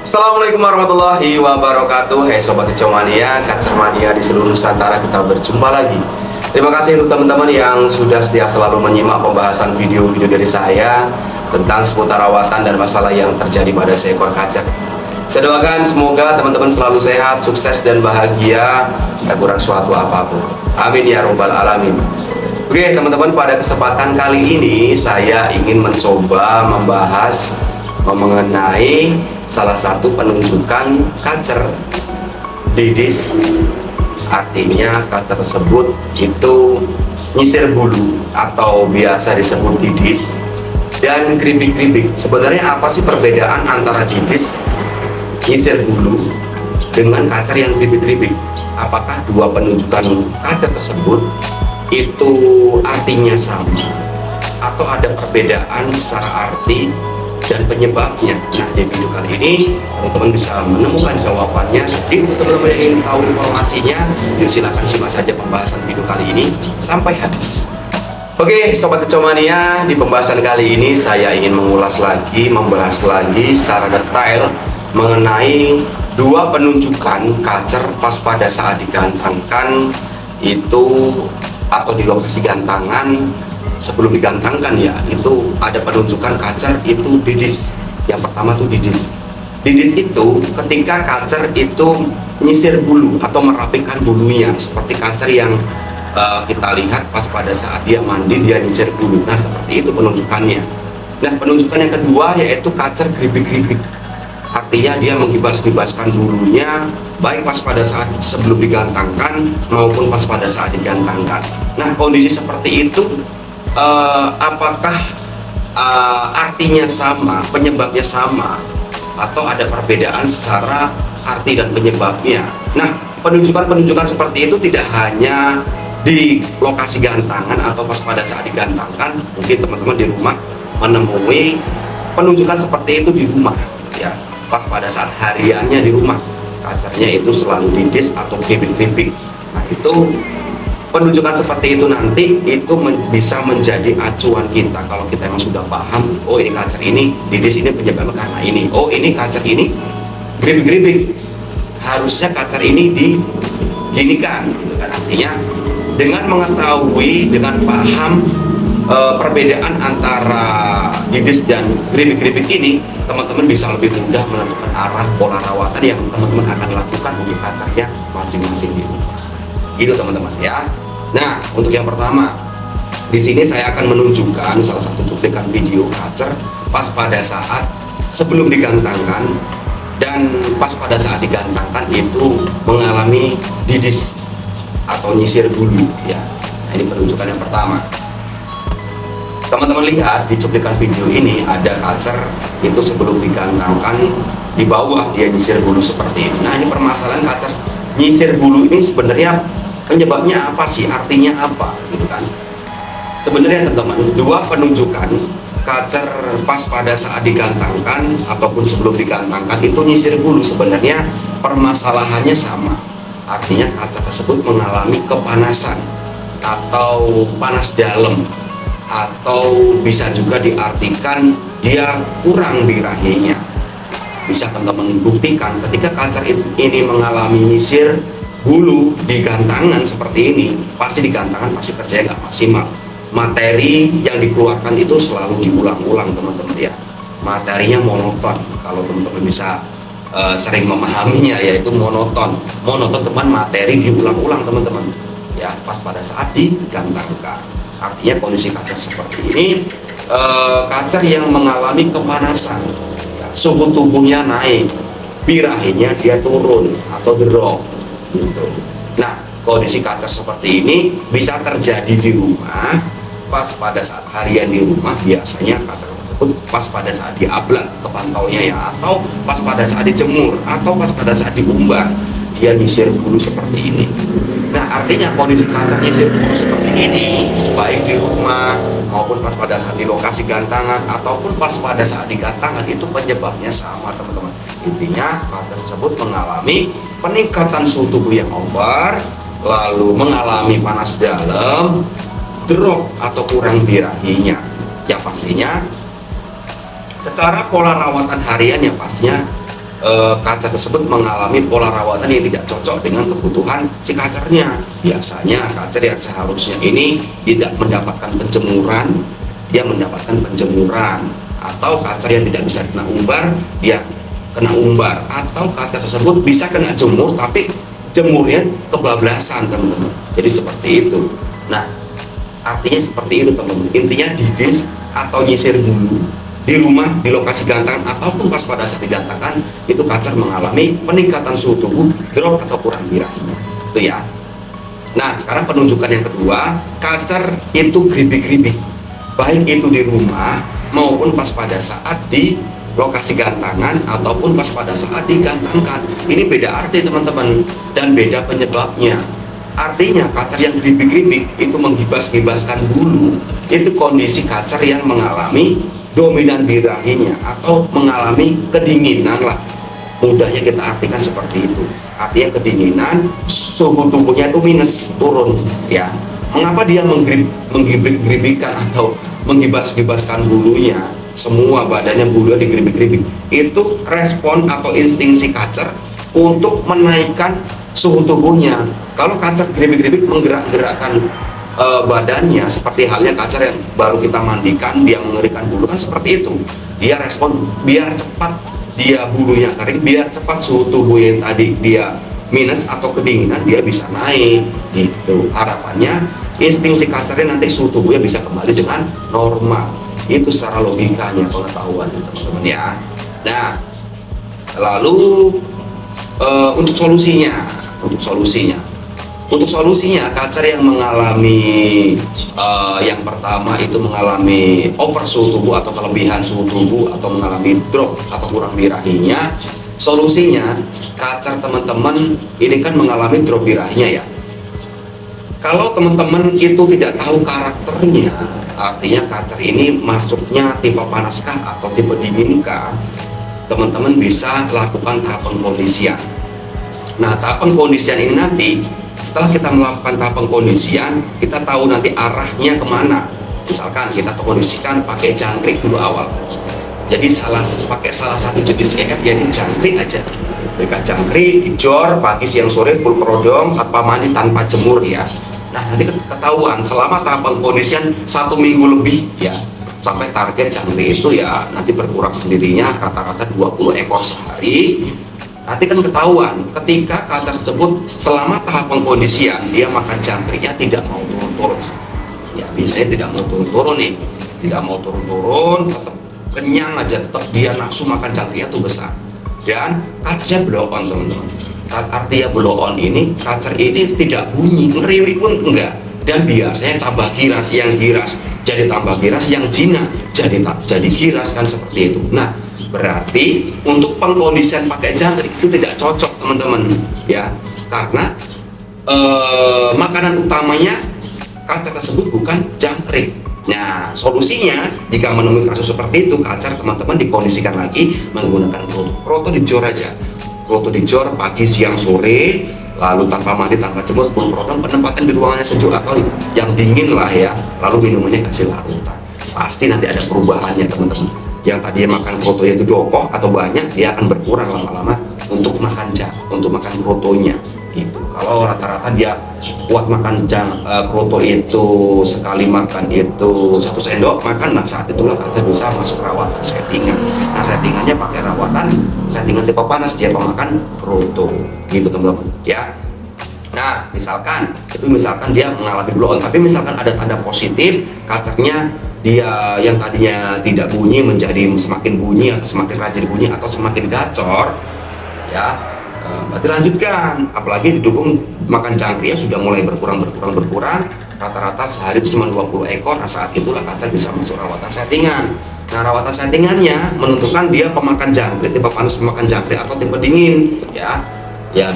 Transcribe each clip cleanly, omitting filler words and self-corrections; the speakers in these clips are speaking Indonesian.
Assalamualaikum warahmatullahi wabarakatuh. Hai Sobat Hijau Mania, Kacer Mania di seluruh Nusantara, kita berjumpa lagi. Terima kasih untuk teman-teman yang sudah setia selalu menyimak pembahasan video-video dari saya tentang seputar rawatan dan masalah yang terjadi pada seekor kacer. Saya doakan semoga teman-teman selalu sehat, sukses dan bahagia, tidak kurang suatu apapun. Amin ya robbal alamin. Oke teman-teman, pada kesempatan kali ini saya ingin mencoba membahas mengenai salah satu penunjukan kacer didis. Artinya kacer tersebut itu nyisir bulu atau biasa disebut didis dan keripik-keripik. Sebenarnya apa sih perbedaan antara didis nyisir bulu dengan kacer yang keripik-keripik? Apakah dua penunjukan kacer tersebut itu artinya sama atau ada perbedaan secara arti dan penyebabnya? Nah, di video kali ini teman-teman bisa menemukan jawabannya. Jadi untuk teman-teman yang ingin tahu informasinya, yuk silakan simak saja pembahasan video kali ini sampai habis. Oke Sobat Hijau Mania, di pembahasan kali ini saya ingin membahas lagi secara detail mengenai dua penunjukan kacer pas pada saat digantangkan itu atau di lokasi gantangan. Sebelum digantangkan ya, itu ada penunjukan kacer itu didis. Yang pertama tuh didis. Didis itu ketika kacer itu nyisir bulu atau merapikan bulunya, seperti kacer yang kita lihat pas pada saat dia mandi dia nyisir bulu. Nah seperti itu penunjukannya. Nah penunjukan yang kedua yaitu kacer keripik-keripik. Artinya dia menggibas-gibaskan bulunya baik pas pada saat sebelum digantangkan maupun pas pada saat digantangkan. Nah kondisi seperti itu apakah artinya sama, penyebabnya sama, atau ada perbedaan secara arti dan penyebabnya? Nah, penunjukan-penunjukan seperti itu tidak hanya di lokasi gantangan atau pas pada saat digantangkan. Mungkin teman-teman di rumah menemui penunjukan seperti itu di rumah, ya, pas pada saat hariannya di rumah, kacernya itu selalu didis atau keripik-keripik. Nah, itu penunjukan seperti itu nanti itu bisa menjadi acuan kita kalau kita emang sudah paham, oh ini kacer ini didis ini penyebabnya karena ini, oh ini kacer ini keripik-keripik, harusnya kacer ini diginikan gitu kan. Artinya dengan mengetahui, dengan paham perbedaan antara didis dan keripik-keripik ini, teman-teman bisa lebih mudah menentukan arah pola rawatan yang teman-teman akan lakukan untuk kacernya masing-masing di rumah. Gitu teman-teman ya. Nah, untuk yang pertama, di sini saya akan menunjukkan salah satu cuplikan video kacer pas pada saat sebelum digantangkan dan pas pada saat digantangkan itu mengalami didis atau nyisir bulu ya. Nah, ini penunjukan yang pertama. Teman-teman lihat di cuplikan video ini ada kacer itu sebelum digantangkan di bawah dia nyisir bulu seperti ini. Nah, ini permasalahan kacer nyisir bulu ini sebenarnya penyebabnya apa sih, artinya apa gitu kan. Sebenarnya teman-teman, dua penunjukan kacer pas pada saat digantangkan ataupun sebelum digantangkan itu nyisir bulu sebenarnya permasalahannya sama. Artinya kacer tersebut mengalami kepanasan atau panas dalam, atau bisa juga diartikan dia kurang birahinya. Bisa teman-teman buktikan ketika kacer ini mengalami nyisir bulu di gantangan seperti ini, pasti di gantangan pasti kerjanya nggak maksimal. Materi yang dikeluarkan itu selalu diulang-ulang teman-teman ya. Materinya monoton. Kalau teman-teman bisa sering memahaminya, yaitu monoton. Monoton teman, materi diulang-ulang teman-teman ya pas pada saat digantangkan. Artinya kondisi kacer seperti ini, kacer yang mengalami kepanasan ya, suhu tubuhnya naik, birahinya dia turun atau drop gitu. Nah, kondisi kacer seperti ini bisa terjadi di rumah pas pada saat harian di rumah. Biasanya kacer tersebut pas pada saat diablat ke pantaunya ya, atau pas pada saat dijemur, atau pas pada saat diumbar dia nyisir bulu seperti ini. Nah, artinya kondisi kacer nyisir bulu seperti ini baik di rumah maupun pas pada saat di lokasi gantangan ataupun pas pada saat digantangan itu penyebabnya sama teman-teman. Intinya kacer tersebut mengalami peningkatan suhu tubuh yang over, lalu mengalami panas dalam, drop atau kurang birahinya. Yang pastinya secara pola rawatan harian yang pastinya kacar tersebut mengalami pola rawatan yang tidak cocok dengan kebutuhan si kacarnya. Biasanya kacar yang seharusnya ini tidak mendapatkan penjemuran, dia mendapatkan penjemuran, atau kacar yang tidak bisa kena umbar, dia kena umbar, atau kacar tersebut bisa kena jemur tapi jemurnya kebablasan teman-teman. Jadi seperti itu. Nah, artinya seperti itu teman-teman. Intinya didis atau nyisir bulu di rumah, di lokasi gantangan ataupun pas pada saat digantangan, itu kacar mengalami peningkatan suhu tubuh, drop atau kurang birahinya. Itu ya. Nah, sekarang penunjukan yang kedua, kacar itu geribik-geribik, baik itu di rumah maupun pas pada saat di lokasi gantangan ataupun pas pada saat digantangkan. Ini beda arti teman-teman, dan beda penyebabnya. Artinya kacar yang geribik-geribik itu menggibas-gibaskan bulu, itu kondisi kacar yang mengalami dominan birahinya atau mengalami kedinginan lah, mudahnya kita artikan seperti itu. Artinya kedinginan, suhu tubuhnya itu minus, turun ya. Mengapa dia menggibik-gibikkan atau menggibas-gibaskan bulunya, semua badannya bulunya digeribik-geribik? Itu respon atau insting si kacar untuk menaikkan suhu tubuhnya. Kalau kacar geribik-geribik menggerak-gerakkan badannya, seperti halnya kacar yang baru kita mandikan, dia mengerikan bulu kan seperti itu. Dia respon biar cepat dia bulunya kering, biar cepat suhu tubuh yang tadi dia minus atau kedinginan dia bisa naik gitu. Harapannya insting si kacarnya nanti suhu tubuhnya bisa kembali dengan normal. Itu secara logikanya, pengetahuan teman-teman ya. Nah, lalu untuk solusinya kacar yang mengalami yang pertama itu mengalami over suhu tubuh atau kelebihan suhu tubuh atau mengalami drop atau kurang birahinya. Solusinya, kacar teman-teman ini kan mengalami drop birahinya ya. Kalau teman-teman itu tidak tahu karakternya, artinya kacar ini masuknya tipe panaskah atau tipe dinginkah, teman-teman bisa lakukan tahap pengkondisian. Nah, tahap pengkondisian ini nanti setelah kita melakukan tahap pengkondisian, kita tahu nanti arahnya kemana. Misalkan kita kondisikan pakai jangkrik dulu awal. Jadi pakai salah satu jenis EF, jadi jangkrik aja. Berikan jangkrik, dijor, pagi, siang, sore, full kerodong, tanpa mandi, tanpa jemur ya. Nah, nanti ketahuan selama tahap pengkondisian 1 minggu lebih ya, sampai target jangkrik itu ya nanti berkurang sendirinya rata-rata 20 ekor sehari. Nanti kan ketahuan ketika kacar tersebut selama tahap pengkondisian dia makan jangkriknya tidak mau turun-turun ya, biasanya tidak mau turun-turun nih, tidak mau turun-turun, tetap kenyang aja, tetap dia nafsu makan jangkriknya tuh besar, dan kacarnya blow on teman-teman. Artinya blow on ini, kacar ini tidak bunyi, ngeriwi pun enggak, dan biasanya tambah giras, yang giras jadi tambah giras, yang jinak jadi giras kan seperti itu. Nah, berarti untuk pengkondisian pakai jangkrik itu tidak cocok teman-teman ya, karena makanan utamanya kacar tersebut bukan jangkrik. Nah, solusinya jika menemui kasus seperti itu, kacar teman-teman dikondisikan lagi menggunakan kroto dijor aja. Kroto dijor pagi, siang, sore, lalu tanpa mandi, tanpa jemur, full kerodong, penempatan di ruangannya sejuk atau yang dingin lah ya, lalu minumannya kasih larutan. Pasti nanti ada perubahannya teman-teman. Yang tadinya makan krotonya itu dokoh atau banyak, dia akan berkurang lama-lama untuk makan krotonya gitu. Kalau rata-rata dia kuat makan kroto itu sekali makan itu 1 sendok makan, nah saat itulah kacar bisa masuk rawatan settingan. Nah, settingannya pakai rawatan settingan tipe panas, dia pemakan kroto gitu teman-teman ya. Nah, misalkan dia mengalami blow on, tapi misalkan ada tanda positif, kacarnya dia yang tadinya tidak bunyi menjadi semakin bunyi atau semakin rajin bunyi atau semakin gacor ya, berarti lanjutkan. Apalagi didukung makan jangkriknya sudah mulai berkurang, rata-rata sehari itu cuma 20 ekor. Nah, saat itulah kacar bisa masuk rawatan settingan. Nah, rawatan settingannya menentukan dia pemakan jangkrik, tipe panas pemakan jangkrik atau tipe dingin ya. Ya,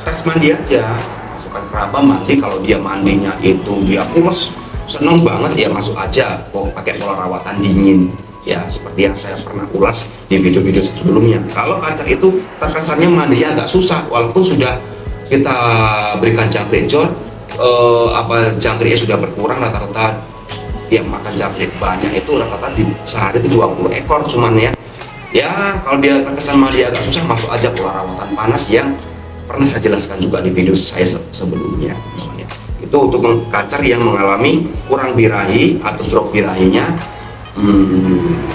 tes mandi aja, masukkan keraba mandi. Kalau dia mandinya itu dia pules, seneng banget ya, masuk aja pakai pola rawatan dingin ya, seperti yang saya pernah ulas di video-video sebelumnya. Kalau kacar itu terkesannya mandinya agak susah, walaupun sudah kita berikan jangkrik jor, jangkriknya sudah berkurang, rata-rata dia makan jangkrik banyak itu rata-rata di sehari itu 20 ekor cuman ya. Ya, kalau dia terkesan mandi agak susah, masuk aja pola rawatan panas yang pernah saya jelaskan juga di video saya sebelumnya. Itu untuk kacer yang mengalami kurang birahi atau drop birahinya,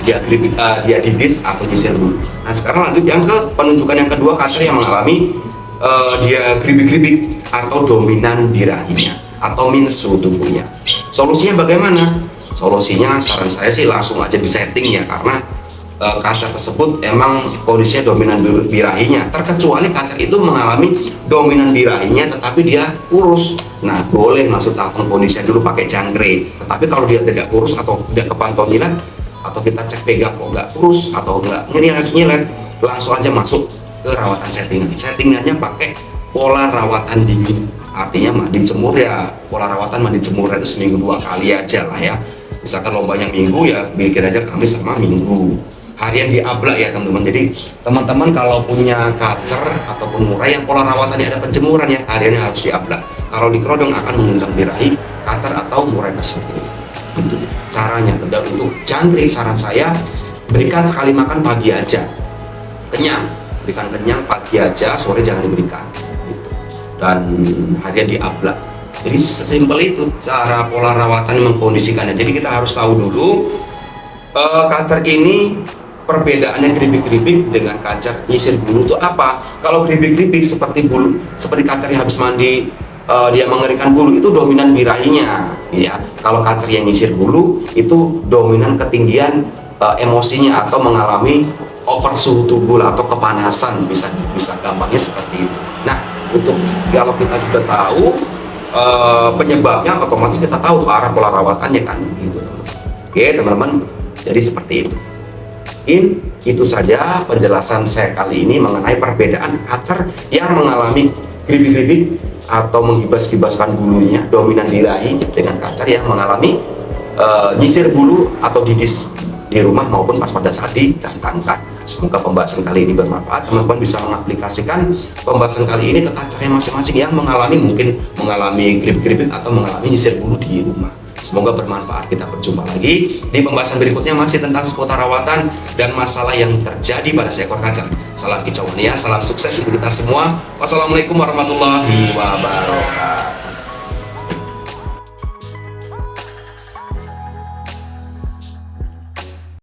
dia didis atau nyisir bulu. Nah, sekarang lanjut yang ke penunjukan yang kedua, kacer yang mengalami dia keribik-keribik atau dominan birahinya atau minus suhu tubuhnya. Solusinya bagaimana? Solusinya saran saya sih langsung aja di setting ya, karena kaca tersebut emang kondisinya dominan birahinya, terkecuali kaca itu mengalami dominan birahinya tetapi dia kurus. Nah, boleh masuk tahap kondisinya dulu pakai jangkrik. Tetapi kalau dia tidak kurus atau tidak kepantau nyilet, atau kita cek pega kok nggak kurus atau nggak nyilet, langsung aja masuk ke rawatan settingannya pakai pola rawatan dingin. Artinya mandi jemur ya, pola rawatan mandi jemur itu seminggu 2 kali aja lah ya. Misalkan lombanya minggu ya bikin aja Kamis sama Minggu. Harian diablak ya teman-teman. Jadi teman-teman kalau punya kacer ataupun murai yang pola rawatannya ada penjemuran ya, hariannya harus diablak. Kalau dikerodong akan mengundang birahi kacer atau murai tersebut. Itu caranya. Dan untuk jangkrik saran saya berikan sekali makan pagi aja, kenyang, berikan kenyang pagi aja, sore jangan diberikan. Dan harian diablak. Jadi sesimpel itu cara pola rawatan mengkondisikannya. Jadi kita harus tahu dulu kacer ini perbedaannya keripik-keripik dengan kacer nyisir bulu itu apa. Kalau keripik-keripik seperti bulu, seperti kacer yang habis mandi dia mengeringkan bulu, itu dominan birahinya ya. Kalau kacer yang nyisir bulu itu dominan ketinggian emosinya atau mengalami over suhu tubuh atau kepanasan, bisa gampangnya seperti itu. Nah, untuk kalau kita sudah tahu penyebabnya, otomatis kita tahu tuh arah pola rawatannya kan gitu. Oke teman-teman, jadi seperti itu. Itu saja penjelasan saya kali ini mengenai perbedaan kacer yang mengalami keripik-keripik atau menggibas-gibaskan bulunya dominan birahi dengan kacer yang mengalami nyisir bulu atau didis di rumah maupun pas pada saat didatangkan. Semoga pembahasan kali ini bermanfaat. Teman-teman bisa mengaplikasikan pembahasan kali ini ke kacernya masing-masing yang mungkin mengalami keripik-keripik atau mengalami nyisir bulu di rumah. Semoga bermanfaat. Kita berjumpa lagi di pembahasan berikutnya masih tentang seputar rawatan dan masalah yang terjadi pada seekor kacer. Salam kicau mania, salam sukses untuk kita semua. Wassalamualaikum warahmatullahi wabarakatuh.